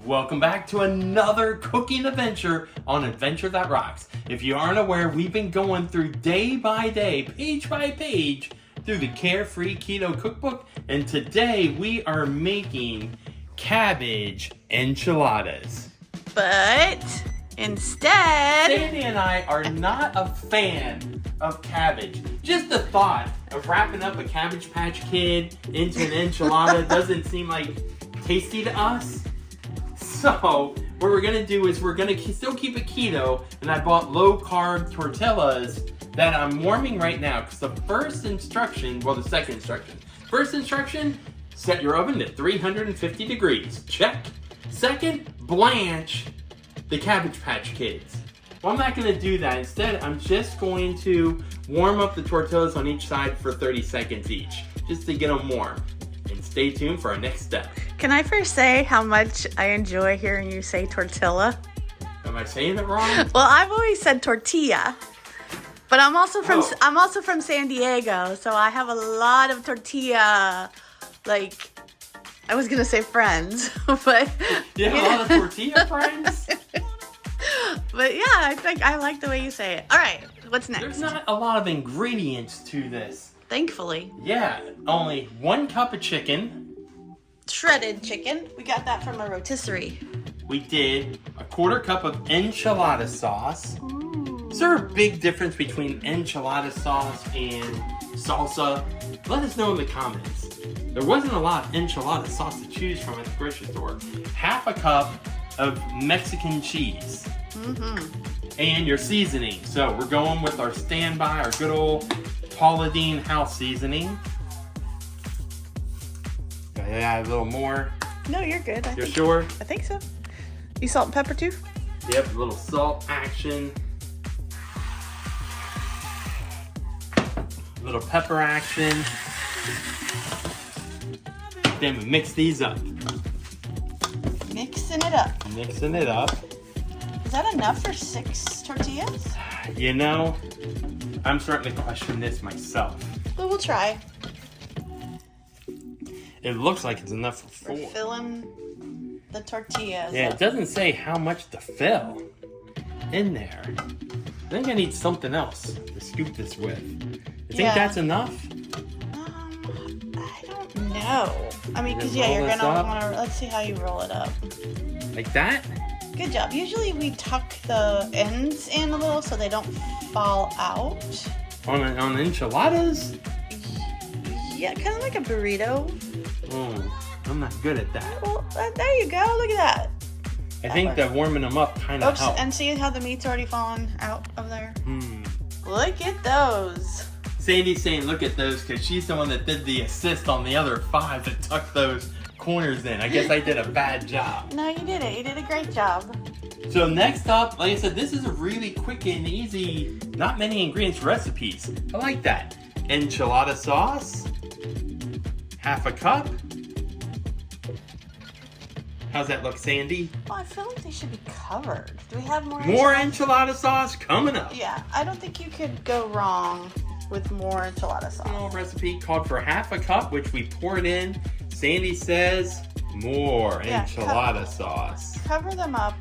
Welcome back to another cooking adventure on Adventure That Rocks. If you aren't aware, we've been going through day by day, page by page, through the Carefree Keto Cookbook, and today we are making cabbage enchiladas. But instead, Sandy and I are not a fan of cabbage. Just the thought of wrapping up a Cabbage Patch Kid into an enchilada doesn't seem like tasty to us. So what we're gonna do is we're gonna still keep it keto, and I bought low carb tortillas that I'm warming right now. Because the first instruction, well, the second instruction. First instruction, set your oven to 350 degrees. Check. Second, blanch the Cabbage Patch Kids. Well, I'm not gonna do that. Instead, I'm just going to warm up the tortillas on each side for 30 seconds each, just to get them warm. And stay tuned for our next step. can I first say how much I enjoy hearing you say tortilla? Am I saying it wrong? Well, I've always said tortilla, but I'm also from San Diego, so I have a lot of tortilla. Like, I was gonna say friends, but You have a lot of tortilla friends? But yeah, I think I like the way you say it. All right, what's next? There's not a lot of ingredients to this. Thankfully, Yeah, only 1 cup of chicken. shredded chicken. We got that from a rotisserie. We did a 1/4 cup of enchilada sauce. Is there a big difference between enchilada sauce and salsa? Let us know in the comments. There wasn't a lot of enchilada sauce to choose from at the grocery store. 1/2 cup of Mexican cheese. And your seasoning. So we're going with our standby, our good old Paula Deen house seasoning. Gotta add a little more. No, you're good. You're sure? I think so. You salt and pepper too? Yep, a little salt action. A little pepper action. Then we mix these up. Mixing it up. Mixing it up. Is that enough for 6 tortillas? You know, I'm starting to question this myself. Well, we'll try. It looks like it's enough for 4. We're filling the tortillas. Yeah, up. it doesn't say how much to fill in there. I think I need something else to scoop this with. You think that's enough? I don't know. I mean, because Roll you're this gonna up. want to. Let's see how you roll it up. Like that? Good job. Usually we tuck the ends in a little so they don't fall out. On enchiladas? Yeah, kind of like a burrito. I'm not good at that. Well, there you go. Look at that. I think that warming them up kind of Oops, helps. and see how the meat's already fallen out of there? Look at those. Sandy's saying look at those because she's the one that did the assist on the other 5 that tucked those corners in. I guess I did a bad job. No, you did it. You did a great job. So next up, like I said, this is a really quick and easy, not many ingredients recipes. I like that. Enchilada sauce. 1/2 cup. How's that look, Sandy? Well, I feel like they should be covered. Do we have more? More enchilada sauce coming up. Yeah, I don't think you could go wrong with more enchilada The sauce. old recipe called for 1/2 cup, which we poured in. Sandy says more enchilada sauce. Cover them up.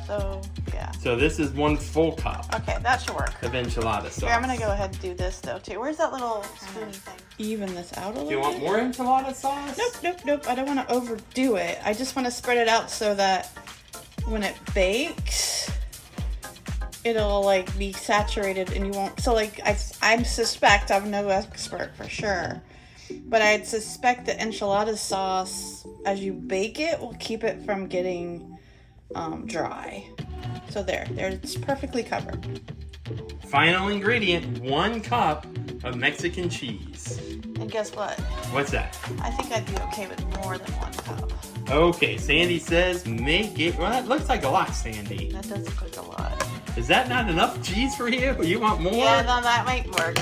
So, yeah. So this is 1 full cup Okay, that should work. of enchilada sauce. Here, I'm going to go ahead and do this, though, too. Where's that little spoony thing? Even this out a little Do you want more enchilada sauce? Nope. I don't want to overdo it. I just want to spread it out so that when it bakes, it'll, like, be saturated and you won't... So, like, I suspect, I'm no expert for sure, but I'd suspect the enchilada sauce, as you bake it, will keep it from getting dry. So there, it's perfectly covered. Final ingredient, 1 cup of Mexican cheese. And guess what? What's that? I think I'd be okay with more than 1 cup. Okay, Sandy says make it... Well, that looks like a lot, Sandy. That does look like a lot. Is that not enough cheese for you? You want more? Yeah, no, that might work.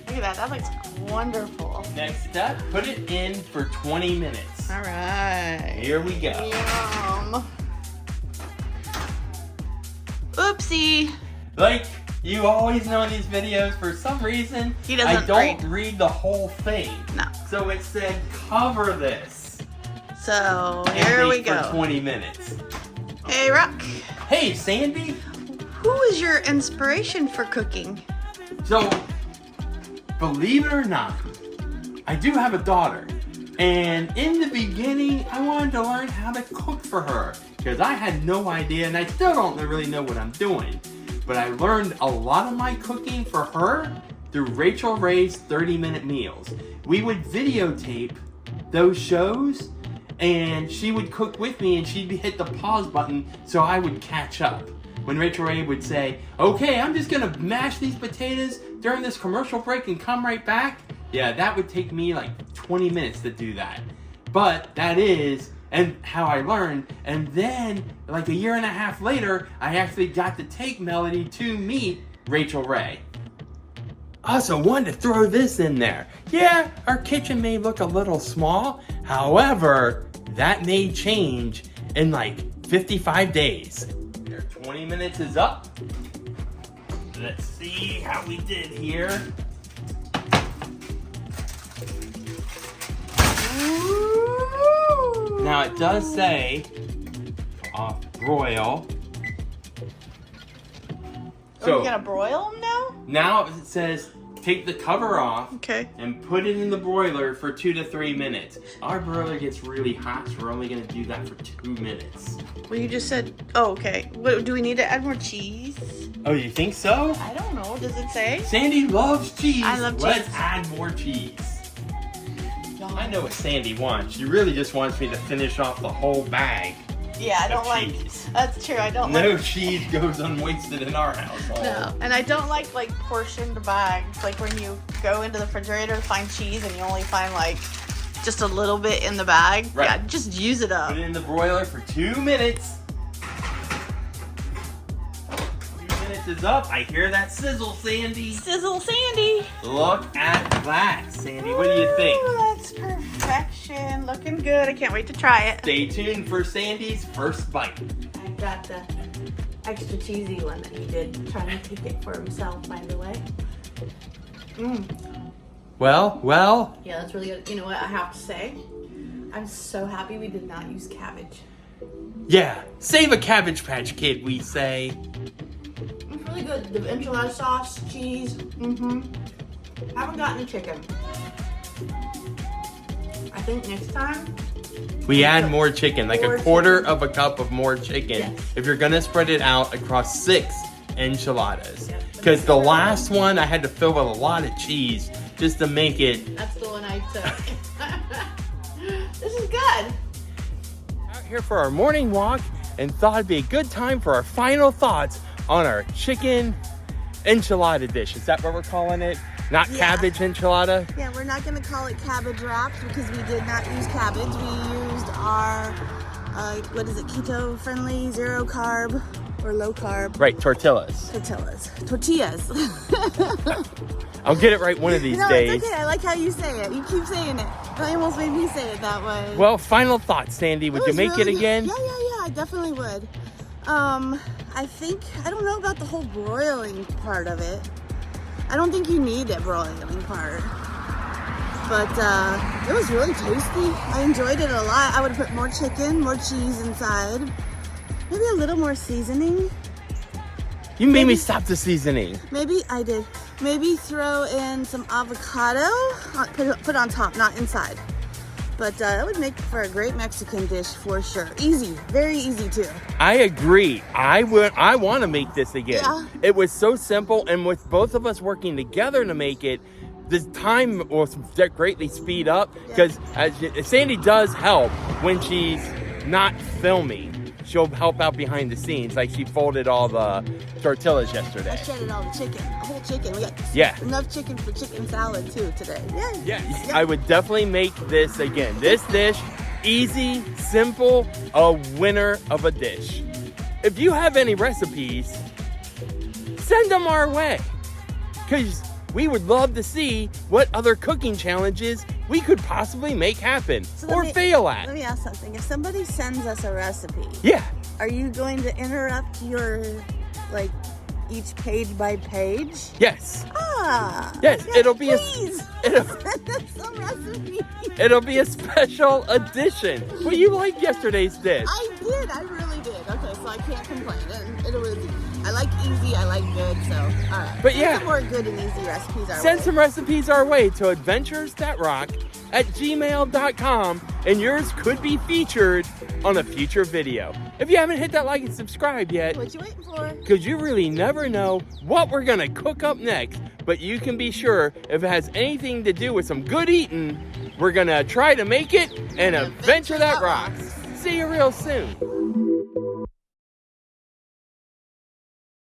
Look at that. That looks wonderful. Next step, put it in for 20 minutes. All right. Here we go. Yum. Oopsie. Like you always know in these videos, for some reason, He doesn't I don't read the whole thing. No. So it said cover this. So and here we bake go. for 20 minutes. Hey, Rock. Hey, Sandy. Who is your inspiration for cooking? So, believe it or not, I do have a daughter. And in the beginning, I wanted to learn how to cook for her. Because I had no idea, and I still don't really know what I'm doing. But I learned a lot of my cooking for her through Rachel Ray's 30-minute meals. We would videotape those shows, and she would cook with me, and she'd hit the pause button so I would catch up. When Rachel Ray would say, okay, I'm just gonna mash these potatoes during this commercial break and come right back. Yeah, that would take me like 20 minutes to do that. But that is and how I learned. And then like a year and a half later, I actually got to take Melody to meet Rachel Ray. Also wanted to throw this in there. Yeah, our kitchen may look a little small. However, that may change in like 55 days. 20 minutes is up. Let's see how we did here. Ooh. Now it does say off broil. So, you gonna broil them now? Now it says take the cover off. Okay. And put it in the broiler for 2 to 3 minutes. Our broiler gets really hot, so we're only gonna do that for 2 minutes. Well, you just said, oh, okay. What, do we need to add more cheese? Oh, you think so? I don't know. Does it say? Sandy loves cheese. I love cheese. Let's add more cheese. I know what Sandy wants. She really just wants me to finish off the whole bag. Yeah, I don't of like. cheese. That's true. I don't No like. cheese goes unwasted in our household. No, and I don't like portioned bags. Like when you go into the refrigerator to find cheese and you only find like just a little bit in the bag. Right. Yeah, just use it up. Put it in the broiler for 2 minutes. 2 minutes is up. I hear that sizzle, Sandy. Sizzle, Sandy. Look at that, Sandy. What do you think? Ooh, that's perfection. Looking good. I can't wait to try it. Stay tuned for Sandy's first bite. I got the extra cheesy one that he did, trying to take it for himself, by the way. Well. Yeah, that's really good. You know what I have to say? I'm so happy we did not use cabbage. Yeah, save a Cabbage Patch Kid, we say. It's really good. The enchilada sauce, cheese. Haven't gotten the chicken. I think next time. We add more chicken, like More a quarter chicken. of a cup of more chicken. Yes. If you're gonna spread it out across 6 enchiladas. Yep. Because the last one I had to fill with a lot of cheese just to make it. That's the one I took. This is good. Out here for our morning walk and thought it'd be a good time for our final thoughts on our chicken enchilada dish. Is that what we're calling it? Not Yeah. cabbage enchilada? Yeah, we're not gonna call it cabbage wrapped because we did not use cabbage. We used our, what is it, keto friendly, 0 carb or low carb Right, tortillas. tortillas. I'll get it right one of these No, days. it's okay. I like how you say it. You keep saying it. You almost made me say it that way. Well, final thoughts, Sandy. Would you was make really it again? Yeah, I definitely would. I think, I don't know about the whole broiling part of it. I don't think you need that broiling part. But it was really tasty. I enjoyed it a lot. I would have put more chicken, more cheese inside. Maybe a little more seasoning. You made me stop the seasoning. Maybe I did. Maybe throw in some avocado, put on top, not inside. But that would make for a great Mexican dish for sure. Easy, very easy too. I agree. I want to make this again. Yeah. It was so simple, and with both of us working together to make it, the time will greatly speed up because Sandy does help when she's not filming. She'll help out behind the scenes, like she folded all the tortillas yesterday. I shredded all the chicken, a whole chicken. We got enough chicken for chicken salad too today. Yeah, I would definitely make this again. This dish, easy, simple, a winner of a dish. If you have any recipes, send them our way. Because we would love to see what other cooking challenges we could possibly make happen or fail at. Let me ask something. If somebody sends us a recipe, Yeah. are you going to interrupt your each page by page? Yes. Ah. Yes, yes, it'll be please. it'll, Send us some recipes. it'll be a special edition. Well, you liked yesterday's dish. I did. I really did. Okay, so I can't complain. It was. I like easy. I like good. So, all right. But Send yeah. some more good and easy recipes our Send way. some recipes our way to adventuresthatrock@gmail.com, and yours could be featured on a future video. If you haven't hit that like and subscribe yet, What you waiting for? because you really never know what we're gonna cook up next, but you can be sure if it has anything to do with some good eating, we're gonna try to make it an adventure that rocks. See you real soon.